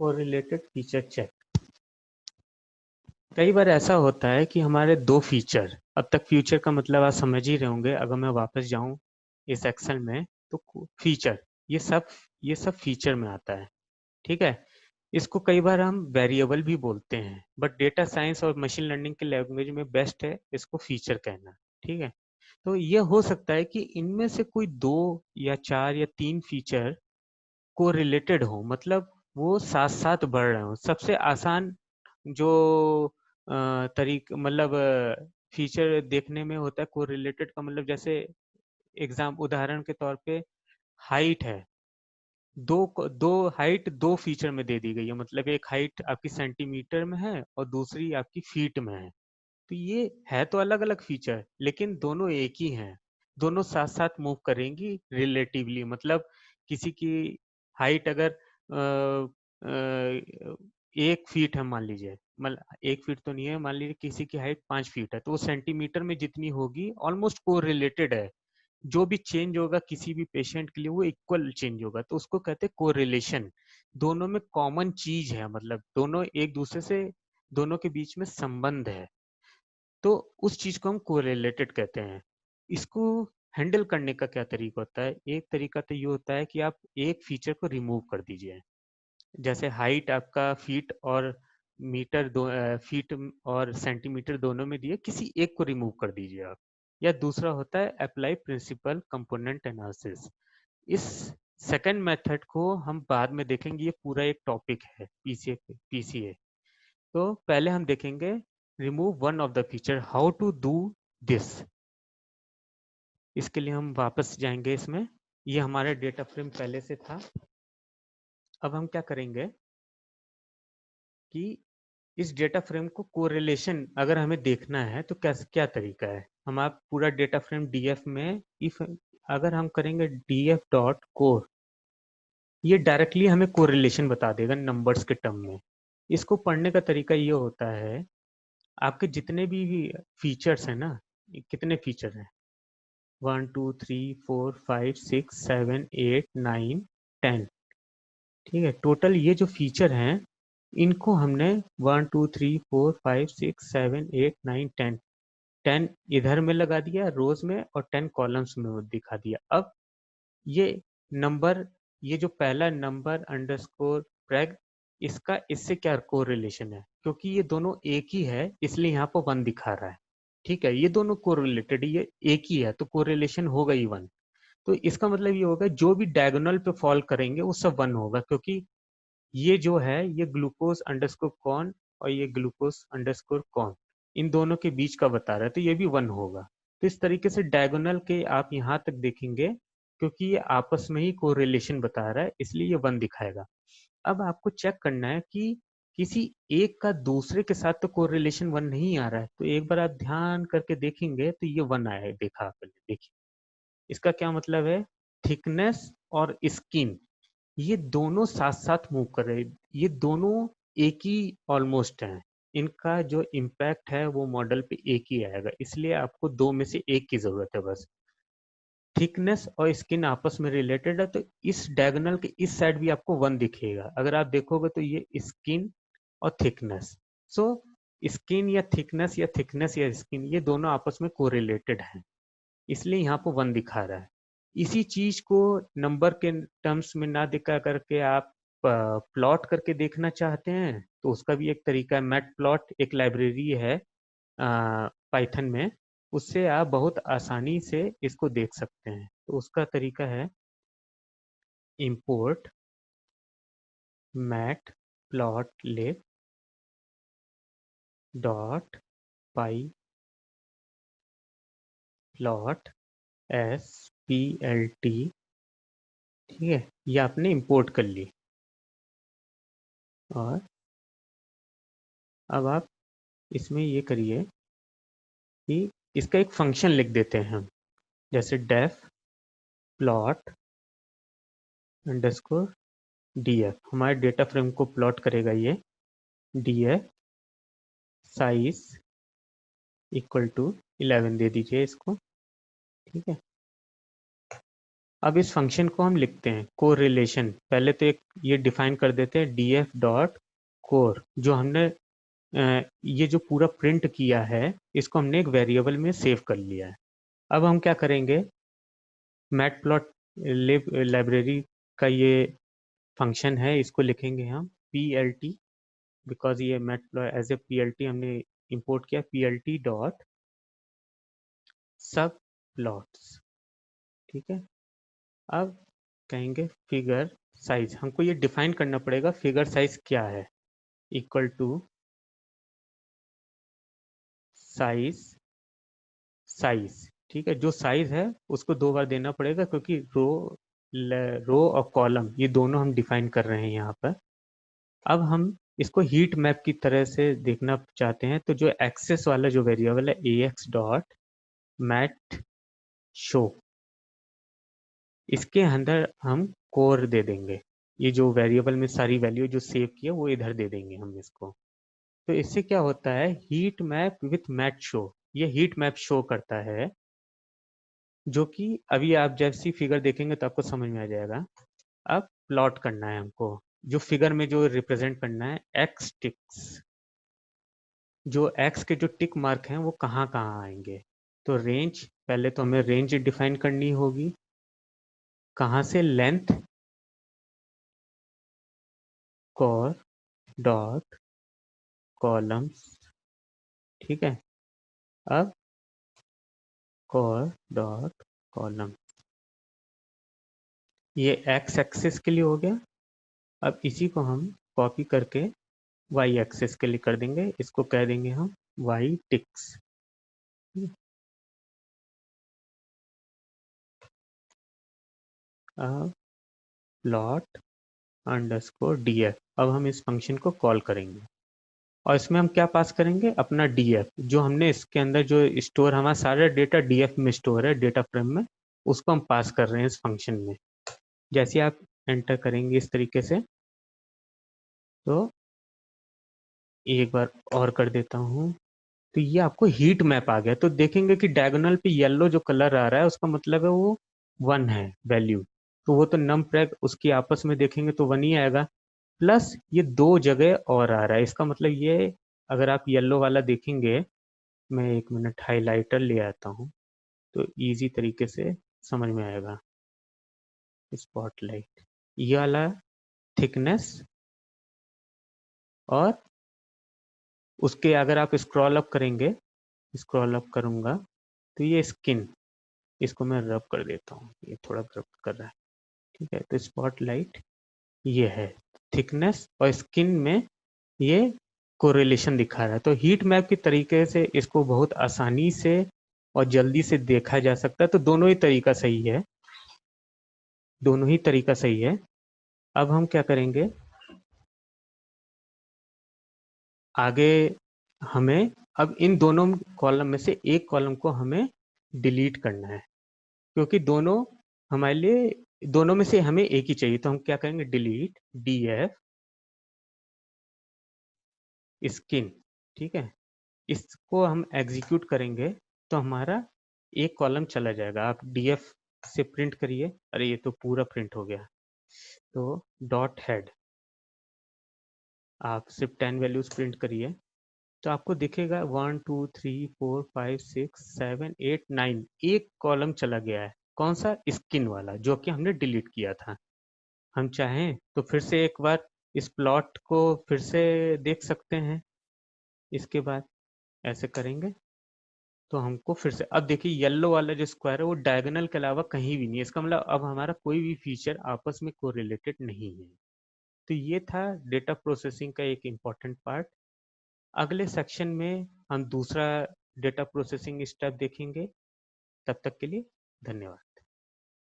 Correlated feature check. कई बार ऐसा होता है कि हमारे दो फीचर, अब तक फ्यूचर का मतलब आप समझ ही रहे होंगे, अगर मैं वापस जाऊं इस एक्सेल में तो फीचर ये सब फीचर में आता है। ठीक है। इसको कई बार हम वेरिएबल भी बोलते हैं, बट डेटा साइंस और मशीन लर्निंग के लैंग्वेज में बेस्ट है इसको फीचर कहना। ठीक है। तो ये हो सकता है कि इनमें से कोई दो या चार या तीन फीचर को रिलेटेड हो, मतलब वो साथ साथ बढ़ रहे हो। सबसे आसान जो तरीक मतलब फीचर देखने में होता है कोरिलेटेड का, मतलब जैसे उदाहरण के तौर पे हाइट है। दो हाइट दो फीचर में दे दी गई है, मतलब एक हाइट आपकी सेंटीमीटर में है और दूसरी आपकी फीट में है। तो ये है तो अलग अलग फीचर, लेकिन दोनों एक ही हैं। दोनों साथ साथ मूव करेंगी रिलेटिवली, मतलब किसी की हाइट अगर 1 फीट है मान लीजिए, मतलब 1 फीट तो नहीं है, मान लीजिए किसी की हाइट 5 फीट है, तो वो सेंटीमीटर में जितनी होगी ऑलमोस्ट को रिलेटेड है। जो भी चेंज होगा किसी भी पेशेंट के लिए वो इक्वल चेंज होगा, तो उसको कहते हैं कोरिलेशन। दोनों में कॉमन चीज है, मतलब दोनों एक दूसरे से, दोनों के बीच में संबंध है, तो उस चीज को हम कोरिलेटेड कहते हैं। इसको हैंडल करने का क्या तरीका होता है? एक तरीका तो ये होता है कि आप एक फीचर को रिमूव कर दीजिए। जैसे हाइट आपका फीट और फीट और सेंटीमीटर दोनों में दिए, किसी एक को रिमूव कर दीजिए आप। या दूसरा होता है अप्लाई प्रिंसिपल कंपोनेंट एनालिसिस। इस सेकंड मेथड को हम बाद में देखेंगे, ये पूरा एक टॉपिक है पीसीए। तो पहले हम देखेंगे remove one of the feature, how to do this. इसके लिए हम वापस जाएंगे इसमें, ये हमारा डेटा फ्रेम पहले से था। अब हम क्या करेंगे कि इस डेटा फ्रेम को कोरिलेशन अगर हमें देखना है तो क्या तरीका है। हम आप पूरा डेटा फ्रेम डीएफ में इफ अगर हम करेंगे डीएफ डॉट कोर, ये डायरेक्टली हमें कोरिलेशन बता देगा नंबर्स के टर्म में। इसको पढ़ने का तरीका ये होता है, आपके जितने भी फीचर्स हैं ना, कितने फीचर हैं, 1 2 3 4 5 6 7 8 9 10। ठीक है, टोटल ये जो फीचर हैं इनको हमने 1 2 3 4 5 6 7 8 9 10 10 इधर में लगा दिया रोज में और 10 कॉलम्स में दिखा दिया। अब ये नंबर, ये जो पहला नंबर अंडरस्कोर प्रैग, इसका इससे क्या कोरिलेशन है, क्योंकि ये दोनों एक ही है इसलिए यहाँ पर 1 दिखा रहा है। ठीक है, ये दोनों कोरिलेटेड, ये एक ही है तो कोरिलेशन होगा ही 1। तो इसका मतलब ये होगा जो भी डायगोनल पे फॉल करेंगे वो सब 1 होगा, क्योंकि ये जो है ये ग्लूकोज अंडरस्कोर कॉन और ये ग्लूकोज अंडरस्कोर कॉन, इन दोनों के बीच का बता रहा है, तो ये भी 1 होगा। तो इस तरीके से डायगोनल के आप यहाँ तक देखेंगे, क्योंकि ये आपस में ही कोरिलेशन बता रहा है इसलिए ये 1 दिखाएगा। अब आपको चेक करना है कि किसी एक का दूसरे के साथ तो कोरिलेशन 1 नहीं आ रहा है, तो एक बार आप ध्यान करके देखेंगे तो ये 1 आया है, देखा आपने, देखिए इसका क्या मतलब है। थिकनेस और स्किन ये दोनों साथ साथ मूव कर रहे हैं, ये दोनों एक ही ऑलमोस्ट हैं, इनका जो इम्पैक्ट है वो मॉडल पे एक ही आएगा, इसलिए आपको दो में से एक की जरूरत है बस। थिकनेस और स्किन आपस में रिलेटेड है, तो इस डायगोनल के इस साइड भी आपको 1 दिखेगा, अगर आप देखोगे तो ये स्किन और थिकनेस। सो स्किन या थिकनेस या स्किन ये दोनों आपस में कोरिलेटेड हैं, इसलिए यहाँ पर 1 दिखा रहा है। इसी चीज को नंबर के टर्म्स में ना दिखा करके आप प्लॉट करके देखना चाहते हैं तो उसका भी एक तरीका है। मैट प्लॉट एक लाइब्रेरी है पाइथन में, उससे आप बहुत आसानी से इसको देख सकते हैं। तो उसका तरीका है इंपोर्ट मैट प्लॉट लिब डॉट पाई प्लॉट SPLT। ठीक है, ये आपने इंपोर्ट कर ली, और अब आप इसमें ये करिए कि इसका एक फंक्शन लिख देते हैं हम, जैसे डेफ प्लॉट अंडरस्कोर डीएफ, हमारे डेटा फ्रेम को प्लॉट करेगा ये। डीएफ साइज इक्वल टू 11 दे दीजिए इसको। ठीक है, अब इस फंक्शन को हम लिखते हैं कोरिलेशन। पहले तो एक ये डिफाइन कर देते हैं df डॉट कोर, जो हमने ये जो पूरा प्रिंट किया है इसको हमने एक वेरिएबल में सेव कर लिया है। अब हम क्या करेंगे, मैटप्लॉट लाइब्रेरी का ये फंक्शन है, इसको लिखेंगे हम plt, बिकॉज ये मैटप्लॉट एज ए plt हमने इंपोर्ट किया, plt डॉट सब प्लॉट्स। ठीक है, अब कहेंगे फिगर साइज, हमको ये डिफाइन करना पड़ेगा फिगर साइज क्या है, इक्वल टू साइज साइज। ठीक है, जो साइज है उसको 2 बार देना पड़ेगा, क्योंकि रो और कॉलम ये दोनों हम डिफाइन कर रहे हैं यहाँ पर। अब हम इसको हीट मैप की तरह से देखना चाहते हैं, तो जो एक्सेस वाला जो वेरिएबल है ax डॉट मैट शो, इसके अंदर हम कोर दे देंगे। ये जो वेरिएबल में सारी वैल्यू जो सेव किया वो इधर दे देंगे हम इसको। तो इससे क्या होता है, heat map with matshow, ये हीट मैप शो करता है, जो कि अभी आप जैसी फिगर देखेंगे तो आपको समझ में आ जाएगा। अब प्लॉट करना है हमको, जो फिगर में जो रिप्रेजेंट करना है एक्स टिक्स, जो एक्स के जो टिक मार्क हैं वो कहाँ कहाँ आएंगे। तो रेंज, पहले तो हमें रेंज डिफाइन करनी होगी, कहाँ से, लेंथ कॉर डॉट कॉलम्स। ठीक है, अब कॉर डॉट कॉलम, ये एक्स एक्सिस के लिए हो गया। अब इसी को हम कॉपी करके वाई एक्सिस के लिए कर देंगे, इसको कह देंगे हम वाई टिक्स। अब प्लॉट अंडरस्कोर df, अब हम इस फंक्शन को कॉल करेंगे और इसमें हम क्या पास करेंगे, अपना df, जो हमने इसके अंदर जो स्टोर, हमारा सारा डेटा df में स्टोर है, डेटा फ्रेम में, उसको हम पास कर रहे हैं इस फंक्शन में। जैसे आप एंटर करेंगे इस तरीके से, तो एक बार और कर देता हूँ, तो ये आपको हीट मैप आ गया। तो देखेंगे कि डायगोनल पे येलो जो कलर आ रहा है उसका मतलब है वो 1 है वैल्यू, तो वो तो नम प्रेग उसकी आपस में देखेंगे तो 1 ही आएगा। प्लस ये 2 जगह और आ रहा है, इसका मतलब ये, अगर आप येलो वाला देखेंगे, मैं 1 मिनट हाइलाइटर ले आता हूँ तो इजी तरीके से समझ में आएगा। स्पॉटलाइट, ये वाला थिकनेस, और उसके अगर आप स्क्रॉल अप करेंगे, स्क्रॉल अप करूंगा तो ये स्किन, इसको मैं रब कर देता हूँ, ये थोड़ा रब कर रहा है। ठीक है, तो स्पॉटलाइट ये है थिकनेस, और स्किन में ये कोरिलेशन दिखा रहा है। तो हीट मैप के तरीके से इसको बहुत आसानी से और जल्दी से देखा जा सकता है। तो दोनों ही तरीका सही है, दोनों ही तरीका सही है। अब हम क्या करेंगे, आगे हमें अब इन दोनों कॉलम में से एक कॉलम को हमें डिलीट करना है, क्योंकि दोनों हमारे लिए, दोनों में से हमें एक ही चाहिए। तो हम क्या करेंगे, डिलीट df स्किन। ठीक है, इसको हम एग्जीक्यूट करेंगे तो हमारा एक कॉलम चला जाएगा। आप df से प्रिंट करिए, अरे ये तो पूरा प्रिंट हो गया। तो डॉट हेड, आप सिर्फ 10 वैल्यूज प्रिंट करिए, तो आपको दिखेगा 1 2 3 4 5 6 7 8 9, एक कॉलम चला गया है। कौन सा, स्किन वाला, जो कि हमने डिलीट किया था। हम चाहें तो फिर से एक बार इस प्लॉट को फिर से देख सकते हैं। इसके बाद ऐसे करेंगे तो हमको फिर से, अब देखिए येलो वाला जो स्क्वायर है वो डायगोनल के अलावा कहीं भी नहीं है, इसका मतलब अब हमारा कोई भी फीचर आपस में कोरिलेटेड नहीं है। तो ये था डेटा प्रोसेसिंग का एक इम्पॉर्टेंट पार्ट। अगले सेक्शन में हम दूसरा डेटा प्रोसेसिंग स्टेप देखेंगे। तब तक के लिए धन्यवाद।